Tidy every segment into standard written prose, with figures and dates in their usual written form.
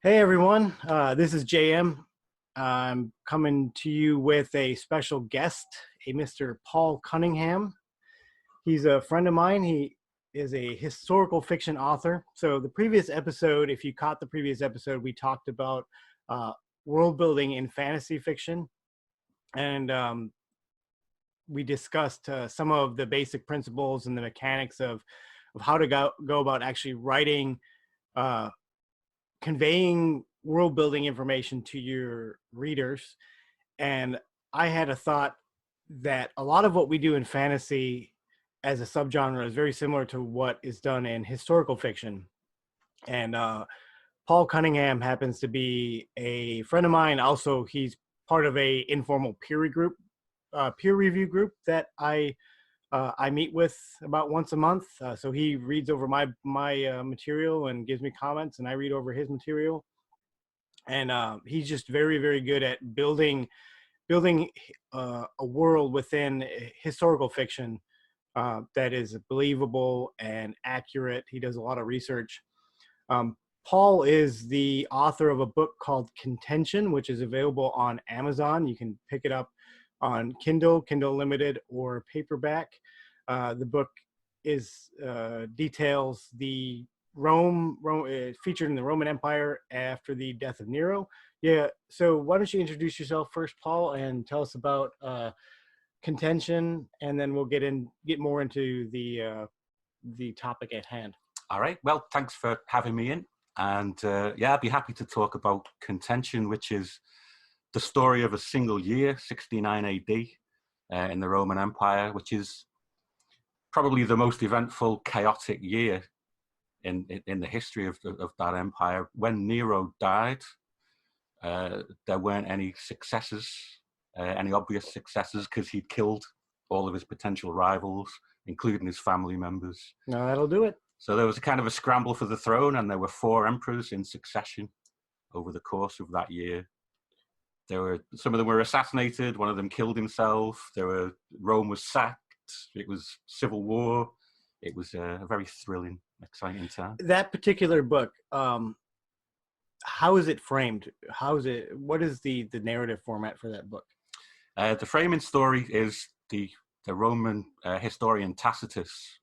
Hey everyone, this is JM. I'm coming to you with a special guest, a Mr. Paul Cunningham. He's a friend of mine. He is a historical fiction author. So the previous episode, if you caught the previous episode, we talked about uh, world building in fantasy fiction, and we discussed some of the basic principles and the mechanics of how to go about actually writing, uh, conveying world building information to your readers. And I had a thought that a lot of what we do in fantasy as a subgenre is very similar to what is done in historical fiction. And Paul Cunningham happens to be a friend of mine. Also, he's part of a informal peer review group that I meet with about once a month. So he reads over my material and gives me comments, and I read over his material. And he's just very, very good at building a world within historical fiction that is believable and accurate. He does a lot of research. Paul is the author of a book called Contention, which is available on Amazon. You can pick it up on Kindle, Kindle Limited, or paperback. The book is details the Rome featured in the Roman Empire after the death of Nero. Yeah. So why don't you introduce yourself first, Paul, and tell us about Contention, and then we'll get more into the topic at hand. All right. Well, thanks for having me in. And yeah, I'd be happy to talk about Contention, which is the story of a single year, 69 AD, in the Roman Empire, which is probably the most eventful, chaotic year in the history of that empire. When Nero died, there weren't any successors, any obvious successors, because he'd killed all of his potential rivals, including his family members. No, that'll do it. So there was a kind of a scramble for the throne, and there were 4 emperors in succession over the course of that year. Some of them were assassinated. One of them killed himself. Rome was sacked. It was civil war. It was a very thrilling, exciting time. That particular book, how is it framed? What is the narrative format for that book? The framing story is the Roman historian Tacitus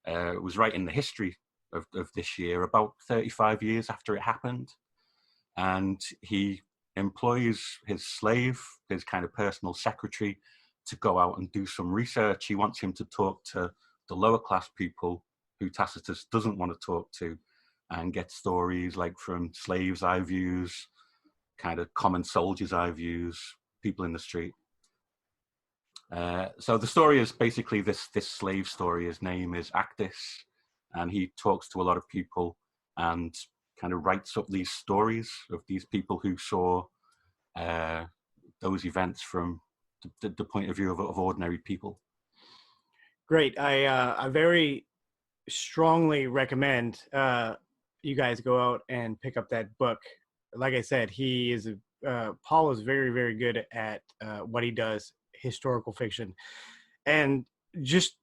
was writing the history of this year about 35 years after it happened. And he employs his slave, his kind of personal secretary, to go out and do some research. He wants him to talk to the lower class people who Tacitus doesn't want to talk to, and get stories like from slaves' eye views, kind of common soldiers' eye views, people in the street. So the story is basically this slave story. His name is Actus, and he talks to a lot of people and kind of writes up these stories of these people who saw those events from the point of view of ordinary people. Great. I very strongly recommend you guys go out and pick up that book. Like I said, Paul is very, very good at what he does, historical fiction. And just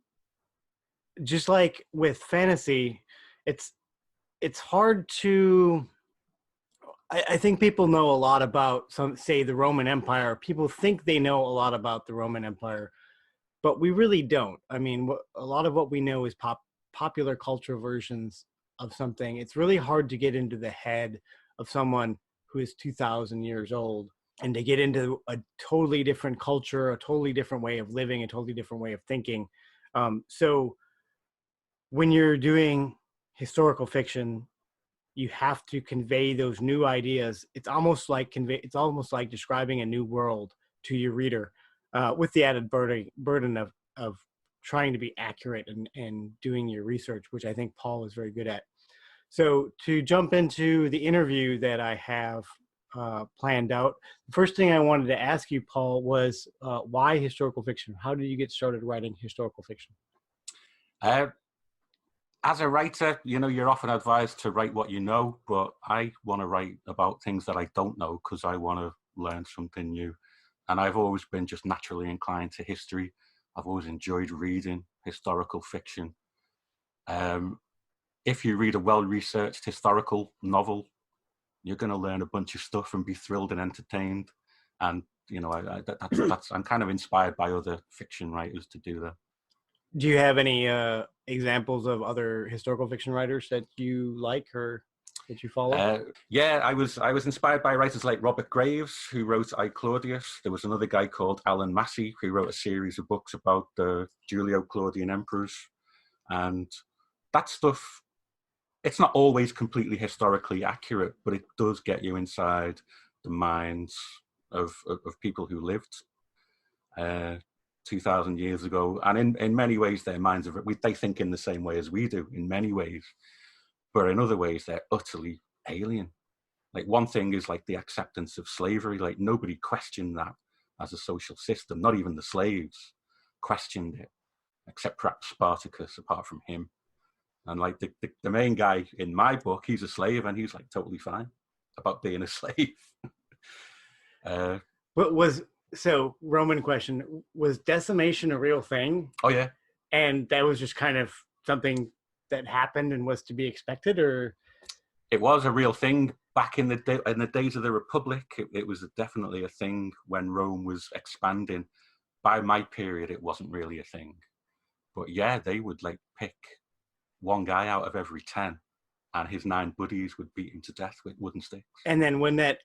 like with fantasy, it's hard to, I think people know a lot about say the Roman Empire. People think they know a lot about the Roman Empire, but we really don't. I mean, a lot of what we know is popular culture versions of something. It's really hard to get into the head of someone who is 2,000 years old and to get into a totally different culture, a totally different way of living, a totally different way of thinking. So when you're doing historical fiction, you have to convey those new ideas. It's almost like describing a new world to your reader, with the added burden of trying to be accurate and doing your research, which I think Paul is very good at. So to jump into the interview that I have planned out, the first thing I wanted to ask you, Paul, was why historical fiction? How did you get started writing historical fiction? As a writer, you're often advised to write what you know, but I want to write about things that I don't know because I want to learn something new. And I've always been just naturally inclined to history. I've always enjoyed reading historical fiction. If you read a well-researched historical novel, You're going to learn a bunch of stuff and be thrilled and entertained. And, you know, I'm kind of inspired by other fiction writers to do that. Do you have any examples of other historical fiction writers that you like or that you follow? Yeah, I was inspired by writers like Robert Graves, who wrote I, Claudius. There was another guy called Alan Massey, who wrote a series of books about the Julio-Claudian emperors. And that stuff, it's not always completely historically accurate, but it does get you inside the minds of people who lived 2,000 years ago. And in many ways, their minds, they think in the same way as we do, in many ways. But in other ways, they're utterly alien. Like one thing is like the acceptance of slavery. Like nobody questioned that as a social system. Not even the slaves questioned it, except perhaps Spartacus, apart from him. And like the main guy in my book, he's a slave and he's like totally fine about being a slave. So Roman question, was decimation a real thing? Oh yeah. And that was just kind of something that happened and was to be expected, or? It was a real thing back in the days of the Republic. It was definitely a thing when Rome was expanding. By my period, it wasn't really a thing. But yeah, they would like pick one guy out of every 10 and his 9 buddies would beat him to death with wooden sticks. And then when that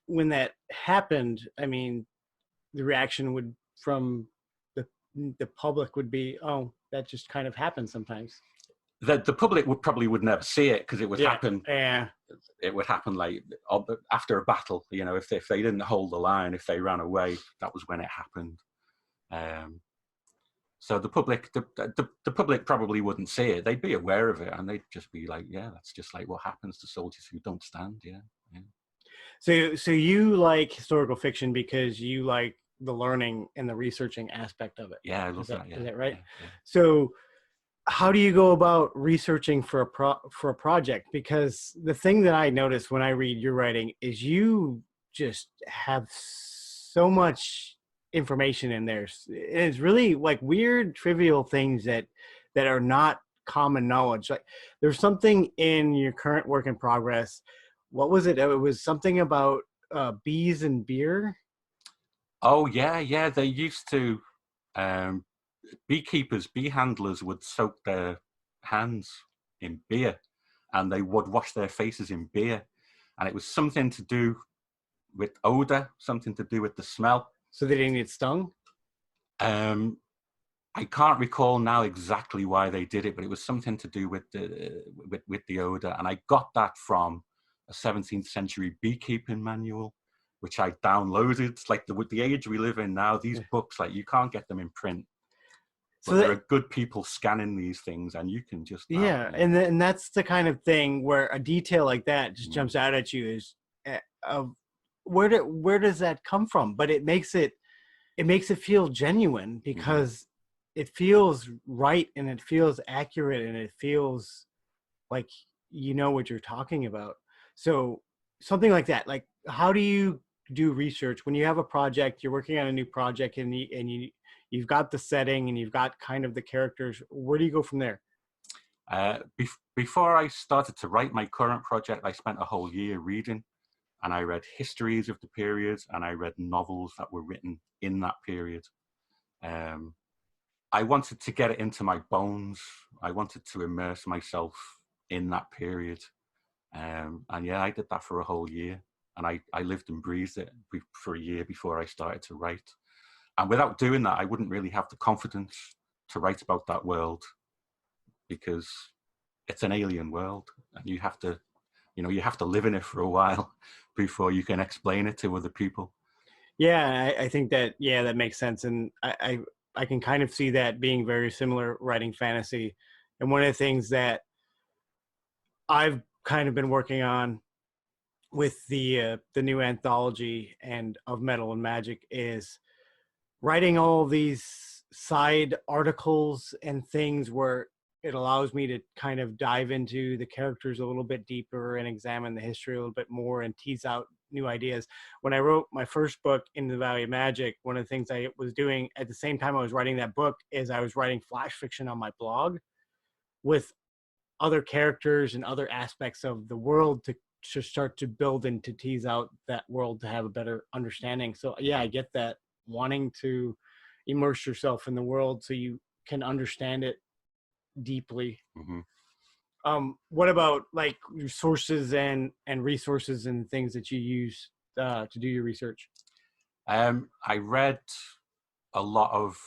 happened, I mean, the reaction from the public would be, oh, that just kind of happens sometimes. The public would never see it because it would happen. Yeah. It would happen like after a battle. You know, if they didn't hold the line, if they ran away, that was when it happened. So the public probably wouldn't see it. They'd be aware of it, and they'd just be like, "Yeah, that's just like what happens to soldiers who don't stand." Yeah. So you like historical fiction because you like the learning and the researching aspect of it. Yeah, I love that. Yeah. Is that right? Yeah. So how do you go about researching for a project? Because the thing that I notice when I read your writing is you just have so much information in there. It's really like weird, trivial things that are not common knowledge. Like there's something in your current work in progress. What was it? It was something about bees and beer. Oh yeah. They used to. Beekeepers, bee handlers would soak their hands in beer and they would wash their faces in beer. And it was something to do with odor, something to do with the smell. So they didn't get stung? I can't recall now exactly why they did it, but it was something to do with the odor. And I got that from a 17th century beekeeping manual, which I downloaded. Like with the age we live in now, these books, like you can't get them in print. But there are good people scanning these things, and you can just and that's the kind of thing where a detail like that just jumps out at you. Is where does that come from? But it makes it feel genuine because it feels right and it feels accurate and it feels like you know what you're talking about. So something like that. Like, how do you do research when you have a project? You're working on a new project, and you've got the setting and you've got kind of the characters. Where do you go from there? Before I started to write my current project, I spent a whole year reading, and I read histories of the period, and I read novels that were written in that period. I wanted to get it into my bones. I wanted to immerse myself in that period. And yeah, I did that for a whole year, and I lived and breathed it for a year before I started to write. And without doing that, I wouldn't really have the confidence to write about that world because it's an alien world and you have to live in it for a while before you can explain it to other people. Yeah, I think that makes sense. And I can kind of see that being very similar writing fantasy. And one of the things that I've kind of been working on with the new anthology and of Metal and Magic is writing all these side articles and things where it allows me to kind of dive into the characters a little bit deeper and examine the history a little bit more and tease out new ideas. When I wrote my first book, Into the Valley of Magic, one of the things I was doing at the same time I was writing that book is I was writing flash fiction on my blog with other characters and other aspects of the world to start to build and to tease out that world to have a better understanding. So yeah, I get that, wanting to immerse yourself in the world so you can understand it deeply. What about like your sources and resources and things that you use to do your research? I read a lot of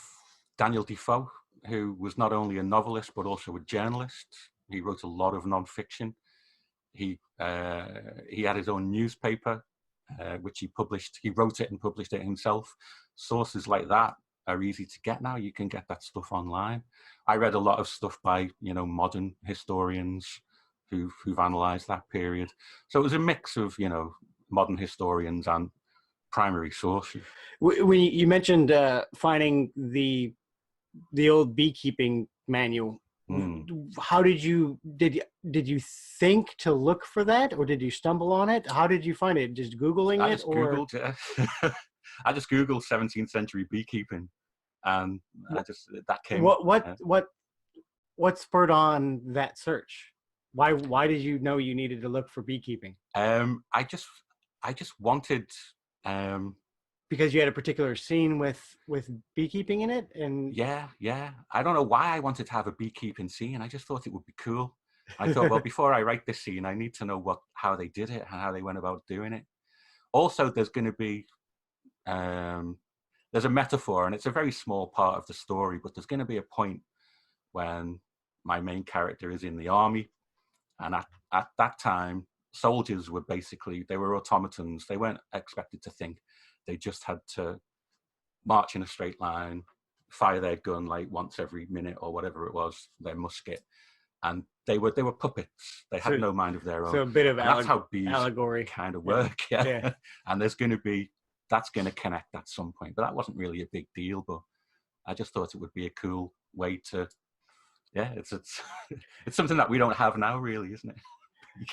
Daniel Defoe, who was not only a novelist but also a journalist. He wrote a lot of nonfiction. He had his own newspaper, which he published. He wrote it and published it himself. Sources like that are easy to get now. You can get that stuff online. I read a lot of stuff by modern historians who've analysed that period. So it was a mix of modern historians and primary sources. When you mentioned finding the old beekeeping manual, how did you think to look for that, or did you stumble on it? How did you find it? Just Googling it? Googled it. I just Googled 17th century beekeeping, and that came. What spurred on that search? Why did you know you needed to look for beekeeping? I just wanted. Because you had a particular scene with beekeeping in it, and yeah, I don't know why I wanted to have a beekeeping scene. I just thought it would be cool. I thought, well, before I write this scene, I need to know how they did it and how they went about doing it. Also, there's going to be there's a metaphor, and it's a very small part of the story, but there's going to be a point when my main character is in the army, and at that time, soldiers were they were automatons. They weren't expected to think. They just had to march in a straight line, fire their gun like once every minute or whatever it was, their musket, and they were puppets. They had no mind of their own. So a bit of that's how bees allegory kind of work. Yeah. And that's going to connect at some point. But that wasn't really a big deal. But I just thought it would be a cool way to. Yeah, it's something that we don't have now, really, isn't it?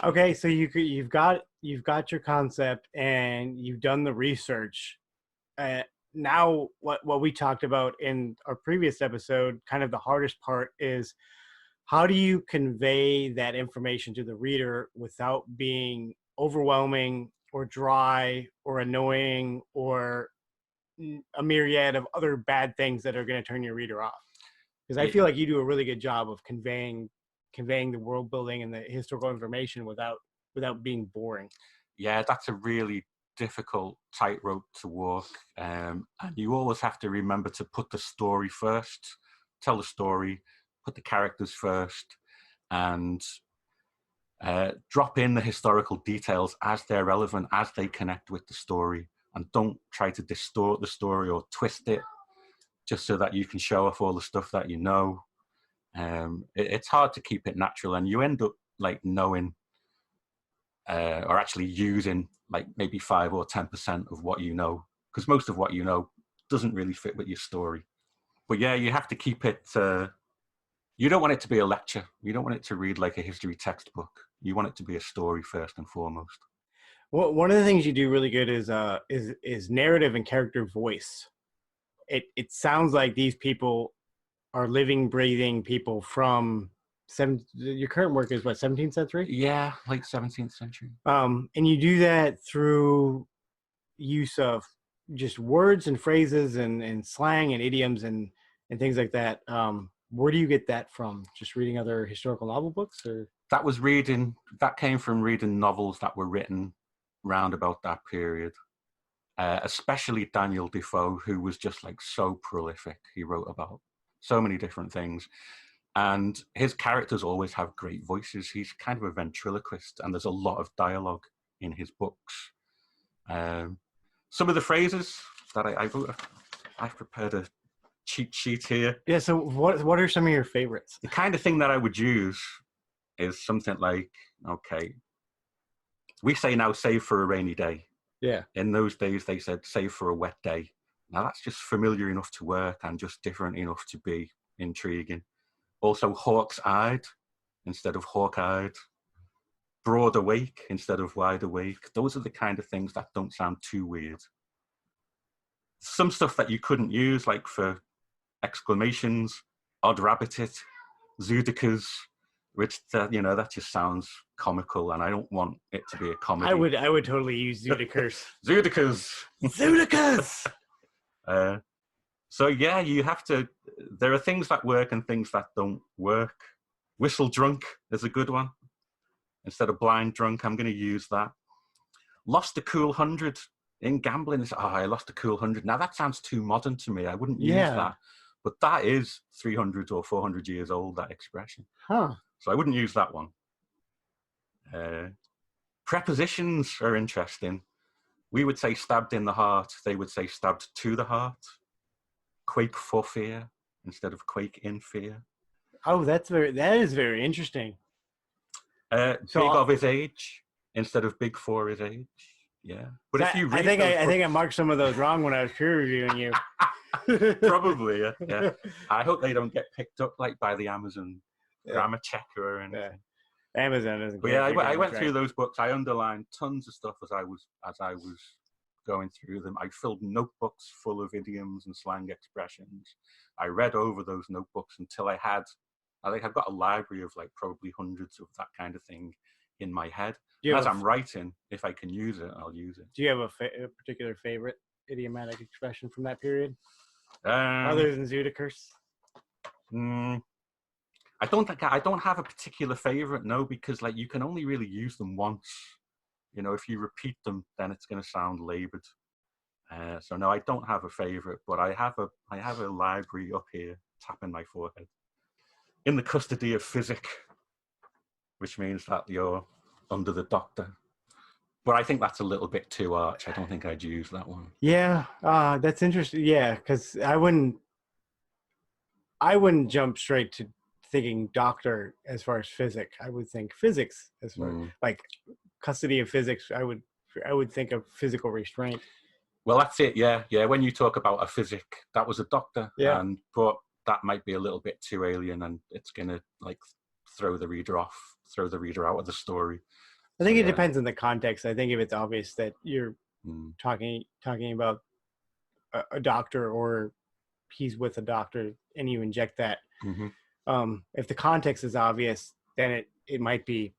Okay, so you've got your concept and you've done the research. Now, what we talked about in our previous episode, kind of the hardest part is, how do you convey that information to the reader without being overwhelming or dry or annoying or a myriad of other bad things that are going to turn your reader off? Because I feel like you do a really good job of conveying the world building and the historical information without being boring. Yeah, that's a really difficult tightrope to walk. And you always have to remember to put the story first, tell the story, put the characters first, and drop in the historical details as they're relevant, as they connect with the story, and don't try to distort the story or twist it just so that you can show off all the stuff that you know. It's hard to keep it natural, and you end up like knowing or actually using like maybe 5 or 10% of what you know, because most of what you know doesn't really fit with your story. But yeah, you have to keep it. You don't want it to be a lecture. You don't want it to read like a history textbook. You want it to be a story first and foremost. Well, one of the things you do really good is narrative and character voice. It sounds like these people are living, breathing people from your current work is what, 17th century? Yeah, late 17th century. And you do that through use of just words and phrases and slang and idioms and things like that. Where do you get that from? Just reading other historical novel books, or? That came from reading novels that were written round about that period. Especially Daniel Defoe, who was just like so prolific. He wrote about so many different things, and his characters always have great voices. He's kind of a ventriloquist, and there's a lot of dialogue in his books. Some of the phrases that I've prepared a cheat sheet here. Yeah, so what are some of your favorites? The kind of thing that I would use is something like, okay, we say now save for a rainy day. Yeah. In those days, they said save for a wet day. Now, that's just familiar enough to work and just different enough to be intriguing. Also, hawk's-eyed instead of hawk-eyed. Broad awake instead of wide awake. Those are the kind of things that don't sound too weird. Some stuff that you couldn't use, like for exclamations, odd rabbitit, zoodikers, which, that just sounds comical, and I don't want it to be a comedy. I would totally use Zudicus. Zudicus. So yeah, you have to. There are things that work and things that don't work. Whistle drunk is a good one. Instead of blind drunk, I'm going to use that. Lost a cool 100 in gambling. I lost a cool 100. Now that sounds too modern to me. I wouldn't use that. But that is 300 or 400 years old, that expression. Huh. So I wouldn't use that one. Prepositions are interesting. We would say stabbed in the heart. They would say stabbed to the heart. Quake for fear instead of quake in fear. Oh, that is very interesting. Big of his age instead of big for his age. Yeah. But if you read I think I marked some of those wrong when I was peer reviewing you. Probably, yeah. I hope they don't get picked up like by the Amazon grammar checker or anything. Yeah. Amazon isn't. But yeah, I went through those books. I underlined tons of stuff as I was going through them. I filled notebooks full of idioms and slang expressions. I read over those notebooks until I think I've got a library of like probably hundreds of that kind of thing in my head. As I'm writing, if I can use it, I'll use it. Do you have a particular favorite idiomatic expression from that period? Other than Zudicus? I don't have a particular favorite, no, because like you can only really use them once. You know, if you repeat them, then it's going to sound labored. So no, I don't have a favorite, but I have a library up here, tapping my forehead, in the custody of physic, which means that you're under the doctor. But I think that's a little bit too arch. I don't think I'd use that one. Yeah, that's interesting. Yeah, because I wouldn't jump straight to thinking doctor as far as physics. I would think physics as far like custody of physics. I would think of physical restraint. Well, that's it. Yeah. When you talk about a physic, that was a doctor. Yeah. But that might be a little bit too alien, and it's gonna like throw the reader out of the story. I think it depends on the context. I think if it's obvious that you're talking about a doctor or he's with a doctor and you inject that, if the context is obvious, then it might be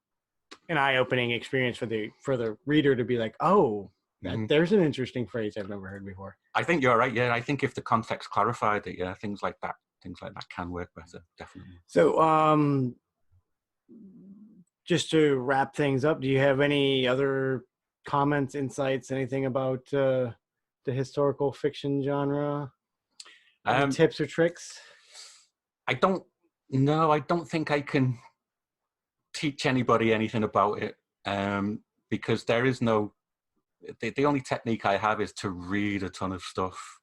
an eye-opening experience for the reader to be like, oh, there's an interesting phrase I've never heard before. I think you're right. Yeah, I think if the context clarified it, things like that can work better, definitely. So, just to wrap things up, do you have any other comments, insights, anything about the historical fiction genre? Any tips or tricks? I don't think I can teach anybody anything about it, because there is no. The only technique I have is to read a ton of stuff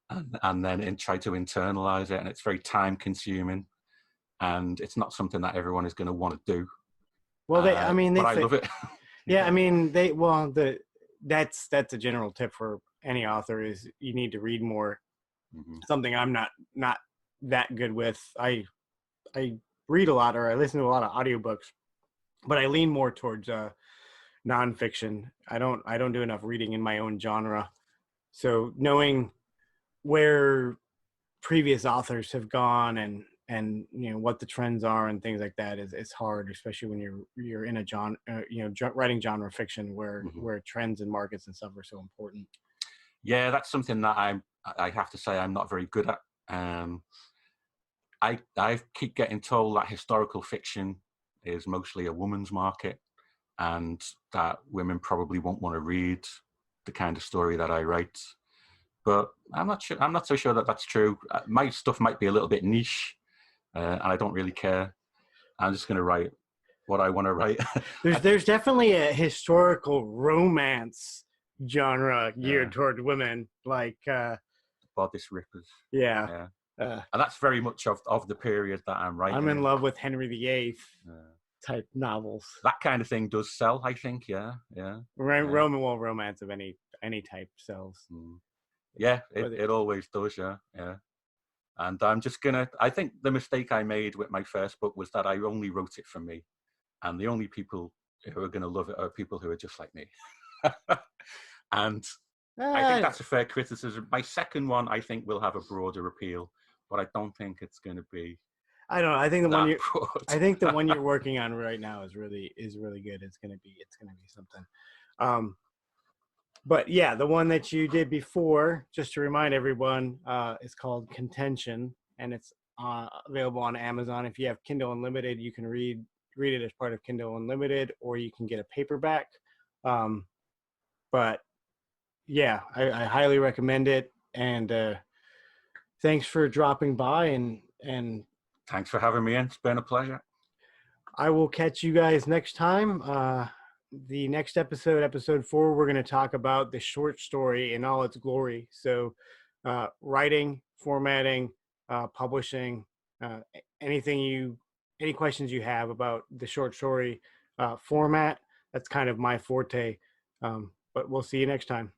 and then try to internalize it, and it's very time consuming, and it's not something that everyone is going to want to do. Well, I love it. Yeah, I mean, that's a general tip for any author is you need to read more. Something I'm not that good with. I read a lot, or I listen to a lot of audiobooks, but I lean more towards nonfiction. I don't do enough reading in my own genre. So knowing where previous authors have gone and you know what the trends are and things like that is hard, especially when you're in a genre, writing genre fiction where trends and markets and stuff are so important. Yeah, that's something that I have to say I'm not very good at. I keep getting told that historical fiction is mostly a woman's market, and that women probably won't want to read the kind of story that I write. But I'm not sure. I'm not so sure that that's true. My stuff might be a little bit niche, and I don't really care. I'm just going to write what I want to write. There's definitely a historical romance genre geared toward women, like Bodice Rippers. Yeah. And that's very much of the period that I'm writing. I'm in love with Henry VIII type novels. That kind of thing does sell, I think. Yeah. Roman romance of any type sells. Yeah, it always does. Yeah. And I think the mistake I made with my first book was that I only wrote it for me, and the only people who are going to love it are people who are just like me. And I think that's a fair criticism. My second one, I think, will have a broader appeal, but I don't think it's going to be. I don't know. I think the one That you broad. I think the one you're working on right now is really good. It's gonna be something. But yeah, the one that you did before, just to remind everyone, is called Contention, and it's available on Amazon. If you have Kindle Unlimited, you can read it as part of Kindle Unlimited, or you can get a paperback. Um, but yeah, I highly recommend it. And thanks for dropping by. And Thanks for having me in. It's been a pleasure. I will catch you guys next time. The next episode, episode 4, we're going to talk about the short story in all its glory. So, writing, formatting, publishing, any questions you have about the short story format, that's kind of my forte. But we'll see you next time.